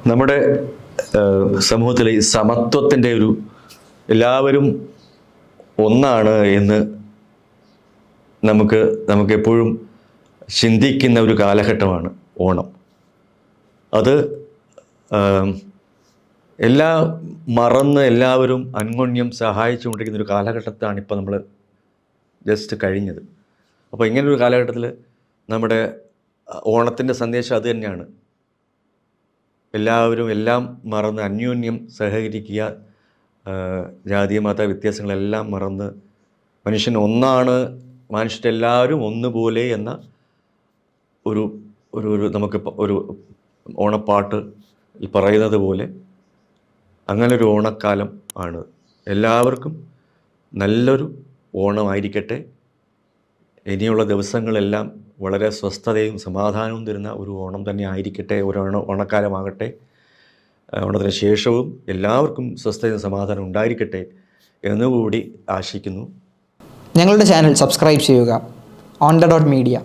നമ്മുടെ സമൂഹത്തിലെ ഈ സമത്വത്തിൻ്റെ എല്ലാവരും ഒന്നാണ് എന്ന് നമുക്കെപ്പോഴും ചിന്തിക്കുന്ന ഒരു കാലഘട്ടമാണ് ഓണം. അത് എല്ലാം മറന്ന് എല്ലാവരും അന്യോന്യം സഹായിച്ചുകൊണ്ടിരിക്കുന്ന ഒരു കാലഘട്ടത്താണ് ഇപ്പോൾ നമ്മൾ ജസ്റ്റ് കഴിഞ്ഞത്. അപ്പോൾ ഇങ്ങനൊരു കാലഘട്ടത്തിൽ നമ്മുടെ ഓണത്തിൻ്റെ സന്ദേശം അത് തന്നെയാണ്. എല്ലാവരും എല്ലാം മറന്ന് അന്യോന്യം സഹകരിക്കുക, ജാതി മത വ്യത്യാസങ്ങളെല്ലാം മറന്ന് മനുഷ്യൻ ഒന്നാണ്, മനുഷ്യരെല്ലാവരും ഒന്നുപോലെ എന്ന ഒരു നമുക്ക് ഒരു ഓണപ്പാട്ട് പറയുന്നത് പോലെ അങ്ങനൊരു ഓണക്കാലം ആണ്. എല്ലാവർക്കും നല്ലൊരു ഓണമായിരിക്കട്ടെ. ഇനിയുള്ള ദിവസങ്ങളെല്ലാം വളരെ സ്വസ്ഥതയും സമാധാനവും തരുന്ന ഒരു ഓണം തന്നെ ആയിരിക്കട്ടെ, ഒരു ഓണക്കാലമാകട്ടെ. ഓണത്തിന് ശേഷവും എല്ലാവർക്കും സ്വസ്ഥതയും സമാധാനം ഉണ്ടായിരിക്കട്ടെ എന്നുകൂടി ആശിക്കുന്നു. ഞങ്ങളുടെ ചാനൽ സബ്സ്ക്രൈബ് ചെയ്യുക. On the dot media.